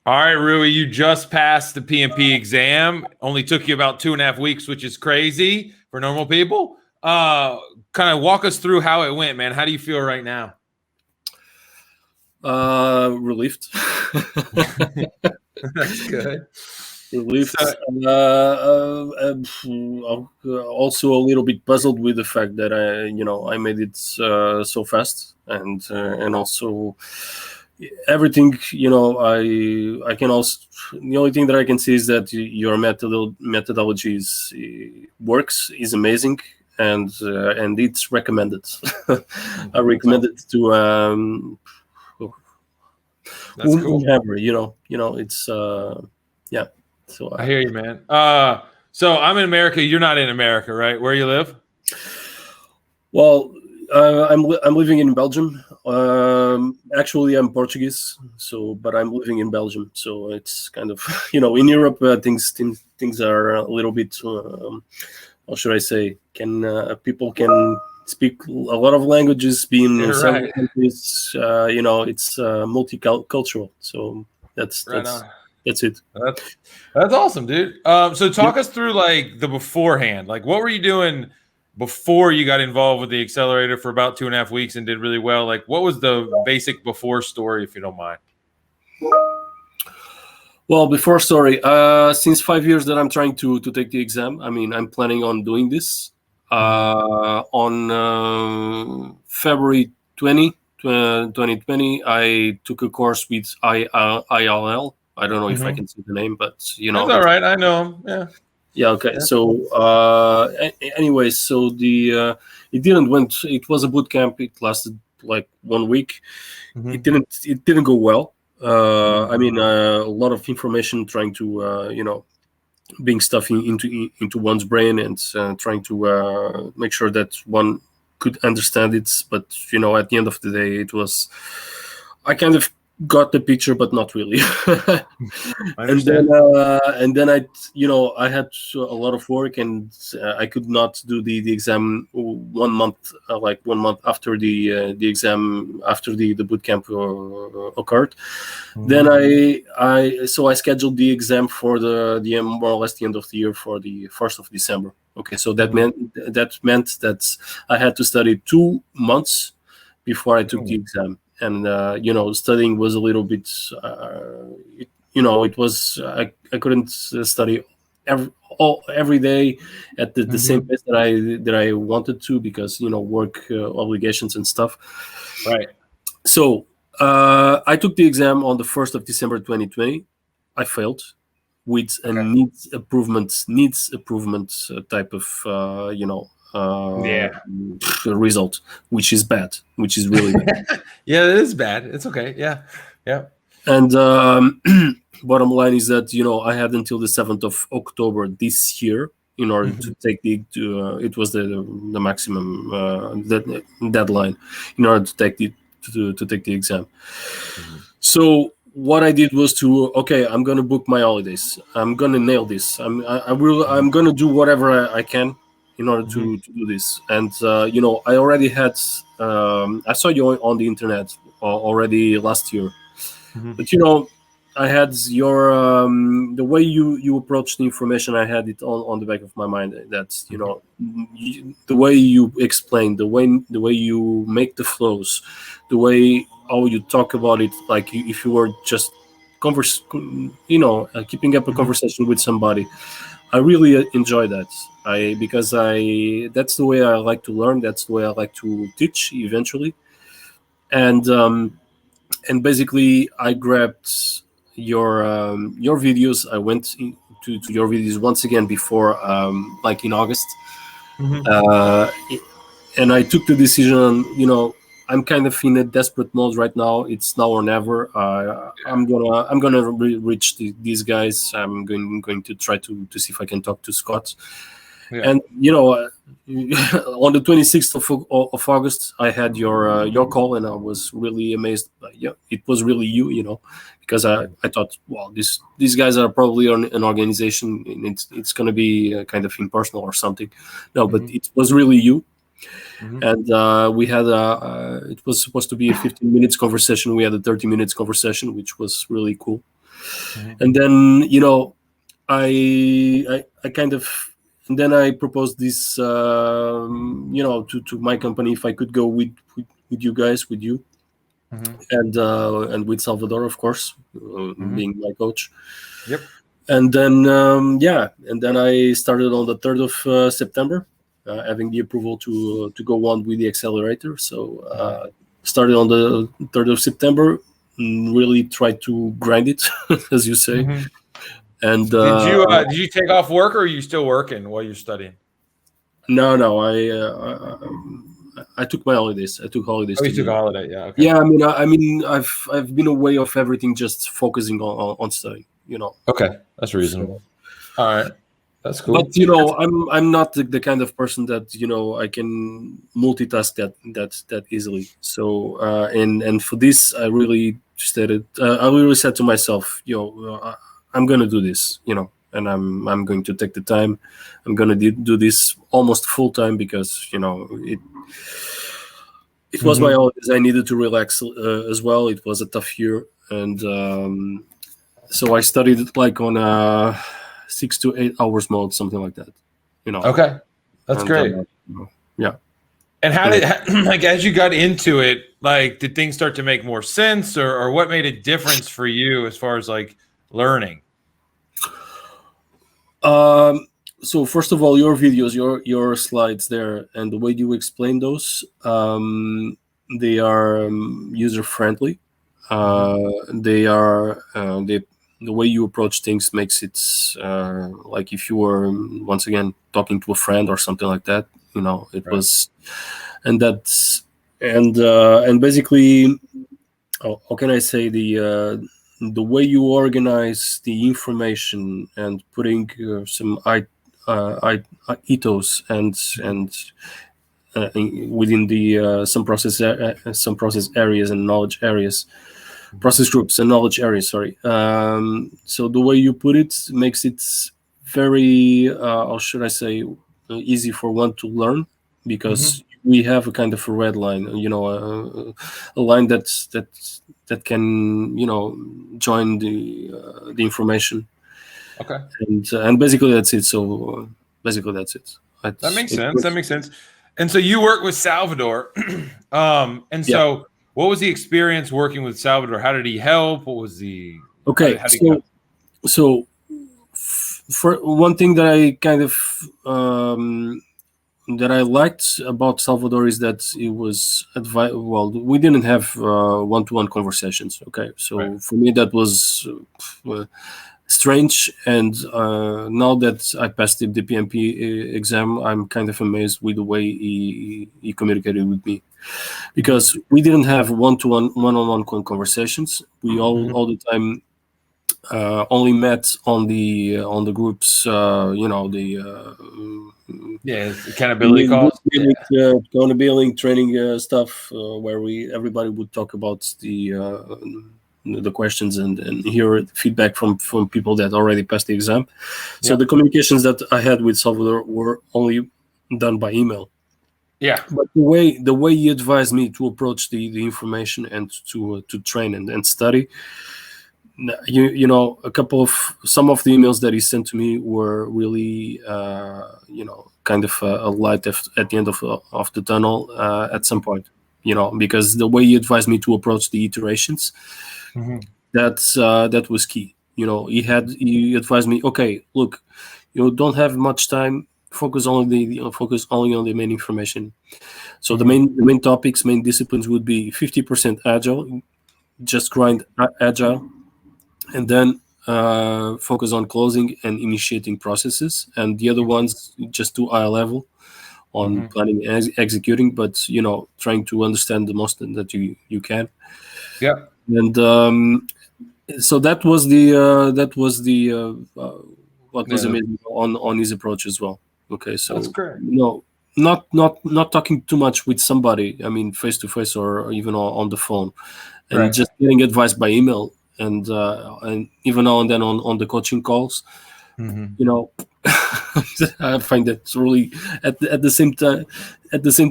All right, Rui, you just passed the PMP exam. Only took you about 2.5 weeks, which is crazy for normal people. Kind of walk us through how it went, man. How do you feel right now? Relieved. That's good. Relieved. Also a little bit puzzled with the fact that I made it so fast, and also everything. I can also, the only thing that I can say is that your methodology works, is amazing, and it's recommended. I recommend it to That's cool. whomever. It's yeah. So I hear you, man. So I'm in America. You're not in America, right? Where you live? Well, I'm living in Belgium. Actually, I'm Portuguese, but I'm living in Belgium. So it's kind of in Europe, things are a little bit. How should I say? People can speak a lot of languages, being in several countries. It's multicultural. So that's it. That's awesome, dude. So talk us through like the beforehand. Like, what were you doing before you got involved with the accelerator for about 2.5 weeks and did really well? Like, what was the basic before story, if you don't mind? Well, before story, since 5 years that I'm trying to take the exam. I mean, I'm planning on doing this on February 2020. I took a course with ILL. I don't know if I can say the name, but That's all right. I know him. Yeah. Yeah. Okay. So, anyways, so it didn't went. It was a boot camp. It lasted like 1 week. It didn't go well. I mean, a lot of information trying to being stuffed into one's brain, and trying to make sure that one could understand it. But at the end of the day, I kind of got the picture, but not really. and then I had a lot of work, and I could not do the exam 1 month, like 1 month after the exam, after the boot camp occurred. Then I scheduled the exam for the more or less the end of the year, for the 1st of December. Okay, so that meant that I had to study 2 months before I took the exam. And studying was a little bit it was I couldn't study every day at the same pace that I wanted to, because work obligations and stuff. Right. So I took the exam on the 1st of December 2020. I failed with a needs improvement type of result, which is bad, which is really bad. Yeah, it is bad. It's okay. Yeah. And bottom line is that I had until the 7th of October this year in order to take it was the maximum deadline in order to take the exam. So what I did was I'm gonna book my holidays. I'm gonna nail this. I'm gonna do whatever I can in order to do this. And I already had I saw you on the internet already last year, but I had your the way you approach the information. I had it on the back of my mind. That's the way you explain, the way you make the flows, the way how you talk about it, like if you were just keeping up a conversation with somebody. I really enjoy that. Because that's the way I like to learn. That's the way I like to teach eventually. And basically, I grabbed your videos. I went to your videos once again before, like in August, and I took the decision. I'm kind of in a desperate mode right now. It's now or never. I'm gonna reach these guys. I'm going to try to see if I can talk to Scott. Yeah. And on the 26th of August, I had your call, and I was really amazed. It was really you, because I thought, well, these guys are probably on an organization, and it's going to be kind of impersonal or something. No, but it was really you. And we had it was supposed to be a 15 minutes conversation. We had a 30 minutes conversation, which was really cool. And then I kind of, and then I proposed this to my company if I could go with you guys, with you, and with Salvador, of course, being my coach. Yep. And then and then I started on the 3rd of September, having the approval to go on with the accelerator. So started on the 3rd of September, really tried to grind it, as you say. And did you take off work, or are you still working while you're studying? No, I took my holidays. I took holidays. Oh, you took a holiday, yeah. Okay. Yeah, I mean, I've been away of everything, just focusing on studying. Okay, that's reasonable. So, all right, that's cool. But I'm not the kind of person that I can multitask that easily. So and for this, I really said to myself, I'm gonna do this, and I'm going to take the time. I'm gonna do this almost full time because it was my holidays. I needed to relax as well. It was a tough year, and so I studied it like on 6 to 8 hours mode, something like that. Okay, that's great. Yeah. And how did like as you got into it, like did things start to make more sense, or what made a difference for you as far as like learning? So first of all, your videos, your slides there, and the way you explain those, they are user friendly. They are the way you approach things makes it like if you were once again talking to a friend or something like that. It right. was, and that's and basically, how can I say, the way you organize the information and putting some ethos and within the some process areas and knowledge areas, process groups and knowledge areas. Sorry. So the way you put it makes it very, or should I say, easy for one to learn, because we have a kind of a red line, a line that can join the information. Okay. And basically that's it. So basically that's it. That makes sense. That makes sense. And so you work with Salvador, and so. Yeah. What was the experience working with Salvador? How did he help? What was the okay? So for one thing that I kind of that I liked about Salvador is that it was well, we didn't have one-to-one conversations. Okay, so right. For me that was strange, and now that I passed the PMP exam, I'm kind of amazed with the way he communicated with me, because we didn't have one-on-one conversations. We all the time only met on the groups, accountability calls, accountability training stuff, where everybody would talk about the questions and hear feedback from people that already passed the exam. So the communications that I had with Salvador were only done by email. Yeah, but the way he advised me to approach the information and to train and study, some of the emails that he sent to me were really kind of a light at the end of the tunnel at some point, because the way he advised me to approach the iterations, that was key. He advised me, okay, look, you don't have much time. Focus only on the main information. So the main topics, main disciplines would be 50% agile, just grind agile, and then focus on closing and initiating processes, and the other ones just do high level on planning and executing, but trying to understand the most that you can. Yeah. And so that was what was amazing on his approach as well. Okay, so that's great. Not talking too much with somebody, I mean face to face or even on the phone, and just getting advice by email, and even now and then on the coaching calls. I find that really at the same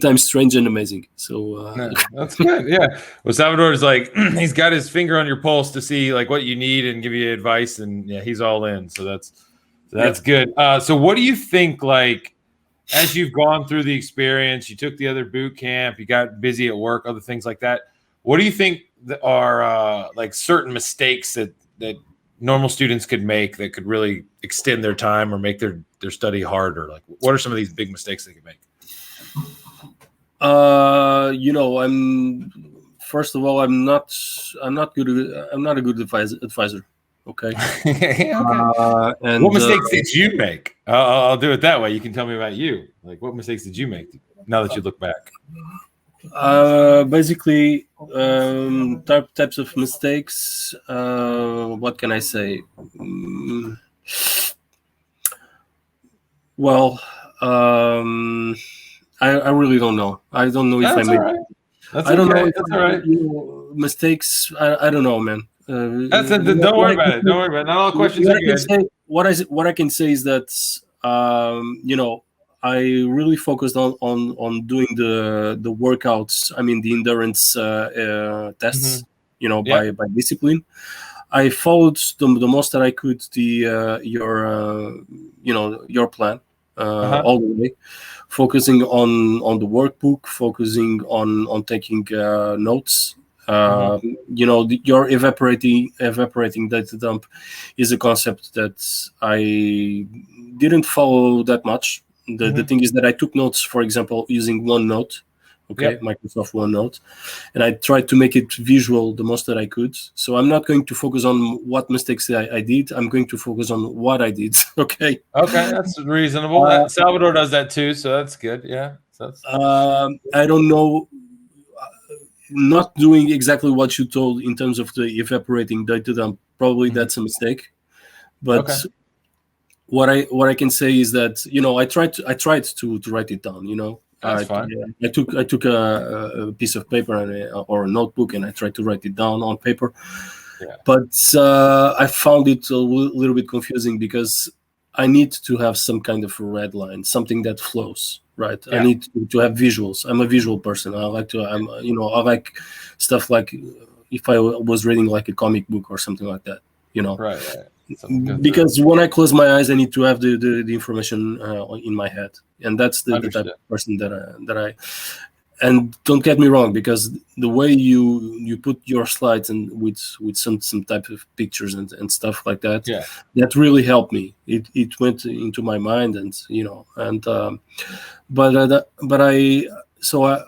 time strange and amazing. So No, that's good. Yeah. Well, Salvador is like he's got his finger on your pulse to see like what you need and give you advice, and yeah, he's all in. So that's yeah. good. So what do you think? Like, as you've gone through the experience, you took the other boot camp, you got busy at work, other things like that. What do you think are like certain mistakes that normal students could make that could really extend their time or make their study harder? Like, what are some of these big mistakes they could make? I'm first of all, I'm not good. I'm not a good advisor. Okay. Okay. And What mistakes did you make? I'll do it that way. You can tell me about you. Like, what mistakes did you make now that you look back? basically, types of mistakes. What can I say? Well, I really don't know. I don't know if That's I all made. right. That's I don't know. okay. If That's all right. Mistakes. I don't know, man. Don't worry about it. Don't worry about it. Not all questions are good. What I can say is that I really focused on doing the workouts. I mean the endurance tests. Yeah. By discipline. I followed the most that I could your plan all the way, focusing on the workbook, focusing on taking notes. Your evaporating data dump is a concept that I didn't follow that much. The thing is that I took notes, for example, using OneNote, Microsoft OneNote, and I tried to make it visual the most that I could. So I'm not going to focus on what mistakes I did. I'm going to focus on what I did. Okay, that's reasonable. Salvador does that too, so that's good. Yeah. I don't know. Not doing exactly what you told in terms of the evaporating data dump, probably that's a mistake. But what I can say is that I tried to write it down. That's fine. I took a piece of paper or a notebook and I tried to write it down on paper. Yeah. But I found it a little bit confusing because I need to have some kind of a red line, something that flows. Right. Yeah. I need to have visuals. I'm a visual person. I like stuff like if I was reading like a comic book or something like that, Right. Because when I close my eyes, I need to have the information in my head. And that's the type of person that I, and don't get me wrong, because the way you put your slides and with some type of pictures and stuff like that, that really helped me. It went into my mind, and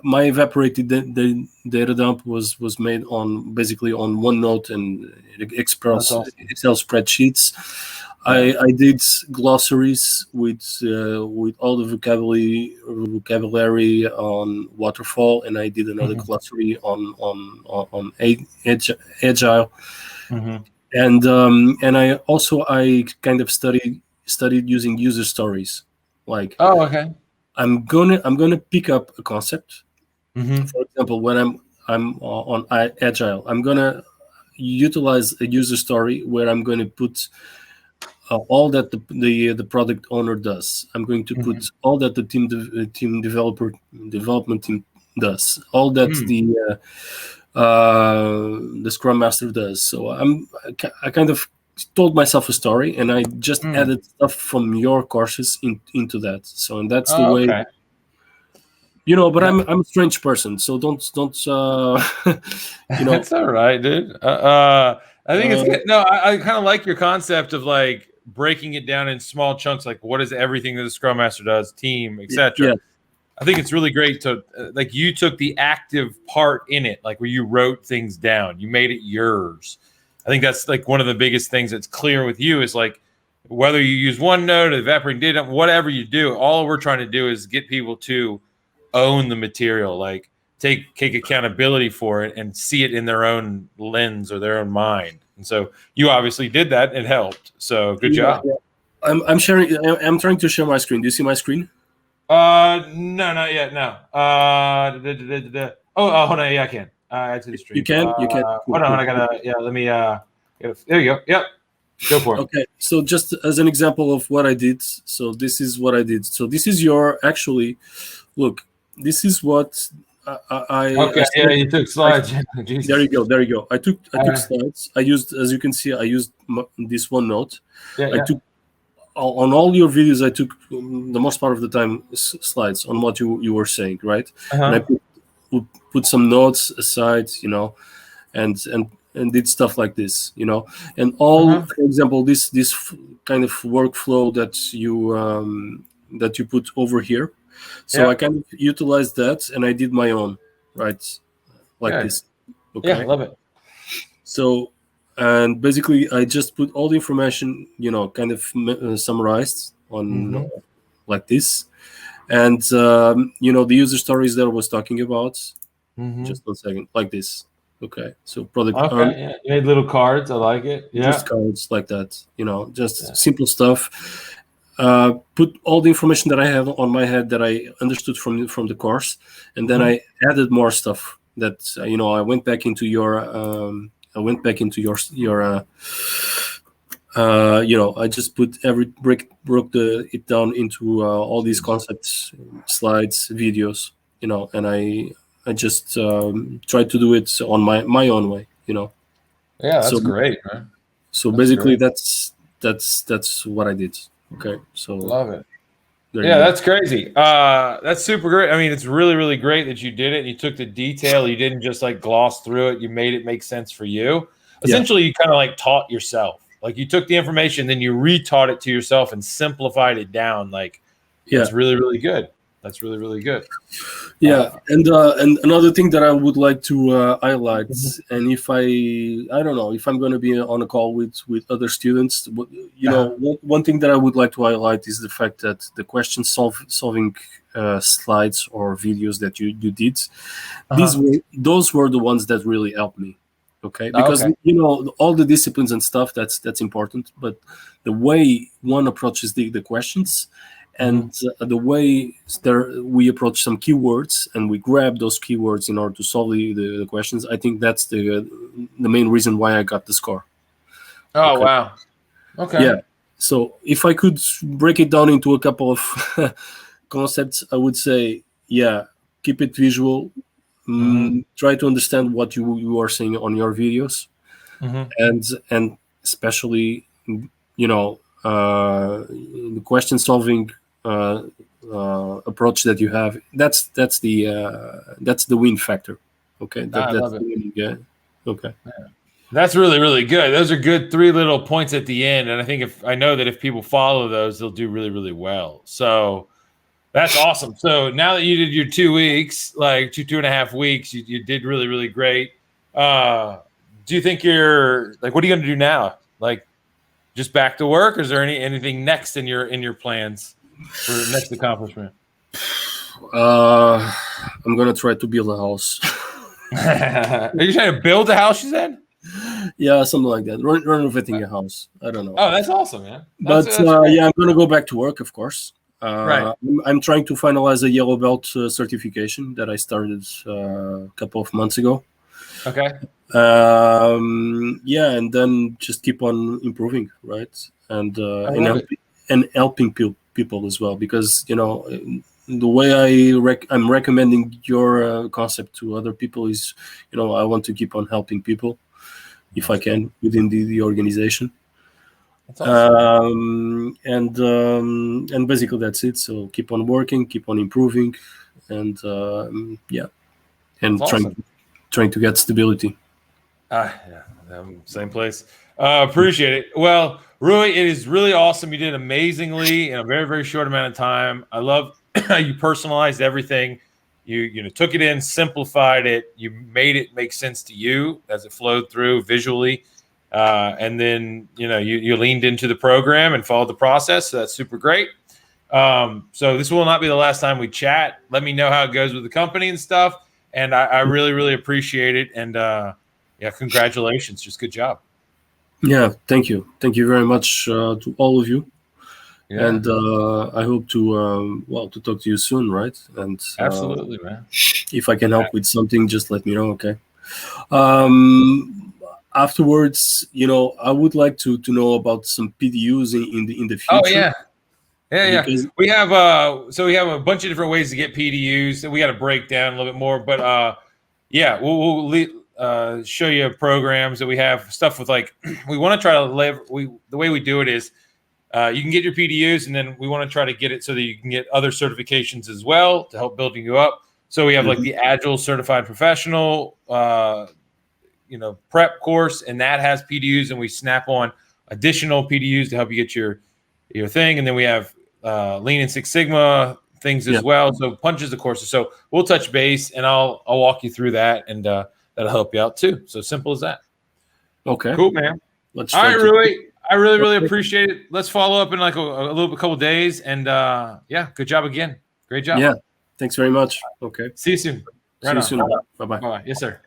my evaporated data dump was made on basically on OneNote and Excel spreadsheets. I did glossaries with all the vocabulary on waterfall, and I did another glossary on agile, and I kind of studied using user stories. Like, I'm gonna pick up a concept. For example, when I'm on agile, I'm gonna utilize a user story where I'm going to put all that the product owner does. I'm going to put all that the team development team does, all that the Scrum Master does. So I kind of told myself a story, and I just added stuff from your courses into that. So, and that's the way. Okay. But I'm a strange person, so don't. It's all right, dude. I think it's good. No, I kind of like your concept of like breaking it down in small chunks. Like, what is everything that the Scrum Master does, team, etc. Yeah. I think it's really great to like you took the active part in it, like where you wrote things down, you made it yours. I think that's like one of the biggest things that's clear with you is like whether you use OneNote, evaporating data, whatever you do, all we're trying to do is get people to own the material, like take accountability for it and see it in their own lens or their own mind. And so you obviously did that. It helped. So good job. Yeah. I'm sharing. I'm trying to share my screen. Do you see my screen? No, not yet. No. Oh, hold on. Yeah, I can. Add to the stream. You can. Hold on. I gotta. Yeah. Let me. There you go. Yep. Go for it. Okay, so just as an example of what I did, so this is what I did. So this is your actually, look, this is what Okay, yeah, you took slides. Jesus. There you go. There you go. I took slides. I used, as you can see, I used this OneNote. I took on all your videos. I took the most part of the time slides on what you were saying, right? And I put some notes aside, and did stuff like this, and all, for example, this kind of workflow that you put over here. So I kind of utilized that, and I did my own, right, like this. Okay. Yeah, I love it. So, and basically, I just put all the information, kind of summarized on like this, and the user stories that I was talking about. Just 1 second, like this. Okay, so product. Okay, yeah, you made little cards. I like it. Yeah, just cards like that. Just simple stuff. Put all the information that I have on my head that I understood from the course, and then I added more stuff that I went back into your I just put broke it down into all these concepts, slides, videos, and I just tried to do it on my own way, Yeah, that's great, man. So basically, that's what I did. Okay, so love it. Yeah, that's crazy. That's super great. I mean, it's really, really great that you did it. You took the detail. You didn't just like gloss through it. You made it make sense for you. Essentially, you kind of like taught yourself. Like you took the information, then you retaught it to yourself and simplified it down. Like, that's really, really good. That's really, really good. Yeah, and another thing that I would like to highlight, and if I don't know if I'm going to be on a call with other students, one thing that I would like to highlight is the fact that the question solving slides or videos that you did, those were the ones that really helped me. Okay, because all the disciplines and stuff, that's important, but the way one approaches the questions. And the way we approach some keywords and we grab those keywords in order to solve the questions, I think that's the main reason why I got the score. Oh, wow. Okay. Yeah. So if I could break it down into a couple of concepts, I would say, keep it visual. Try to understand what you are saying on your videos, and especially, the question solving approach that you have, that's the win factor. Okay, I love it. Yeah. Okay, that's really, really good. Those are good 3 little points at the end, and I think I know that if people follow those, they'll do really, really well. So that's awesome. So now that you did your 2 weeks, like 2.5 weeks, you did really, really great. Do you think you're like, what are you going to do now? Like, just back to work, or is there anything next in your plans for next accomplishment? I'm gonna try to build a house. Are you trying to build a house, you said? Yeah, something like that. Renovating a house. I don't know. Oh, that's awesome, man. That's I'm gonna go back to work, of course. Right. I'm trying to finalize a yellow belt certification that I started a couple of months ago. Okay. And then just keep on improving, right? And helping people as well, because the way I'm recommending your concept to other people is, I want to keep on helping people if I can within the organization. That's awesome. And basically that's it. So keep on working, keep on improving, and trying to get stability. Same place. Appreciate it. Well, Rui, it is really awesome. You did amazingly in a very, very short amount of time. I love how you personalized everything. You took it in, simplified it. You made it make sense to you as it flowed through visually. And then, you leaned into the program and followed the process. So that's super great. So this will not be the last time we chat. Let me know how it goes with the company and stuff. And I really, really appreciate it. And congratulations. Just good job. Yeah, thank you. Thank you very much to all of you. Yeah. And I hope to talk to you soon, right? And absolutely, man. If I can help with something, just let me know, okay? afterwards, I would like to know about some PDUs in the Oh future. yeah. Because We have we have a bunch of different ways to get PDUs that we got to break down a little bit more. But yeah, we'll show you programs that we have stuff with like we want to try to live. The way we do it is you can get your PDUs, and then we want to try to get it so that you can get other certifications as well to help building you up. So we have like the Agile Certified Professional, prep course, and that has PDUs, and we snap on additional PDUs to help you get your thing. And then we have Lean and Six Sigma things as well. So bunches of courses. So we'll touch base, and I'll walk you through that, and that'll help you out too. So simple as that. Okay. Cool, man. All right, Rui. I really appreciate it. Let's follow up in like a couple days, and yeah, good job again. Great job. Yeah. Thanks very much. Okay. See you soon. See you soon. Bye-bye. Bye. Yes, sir.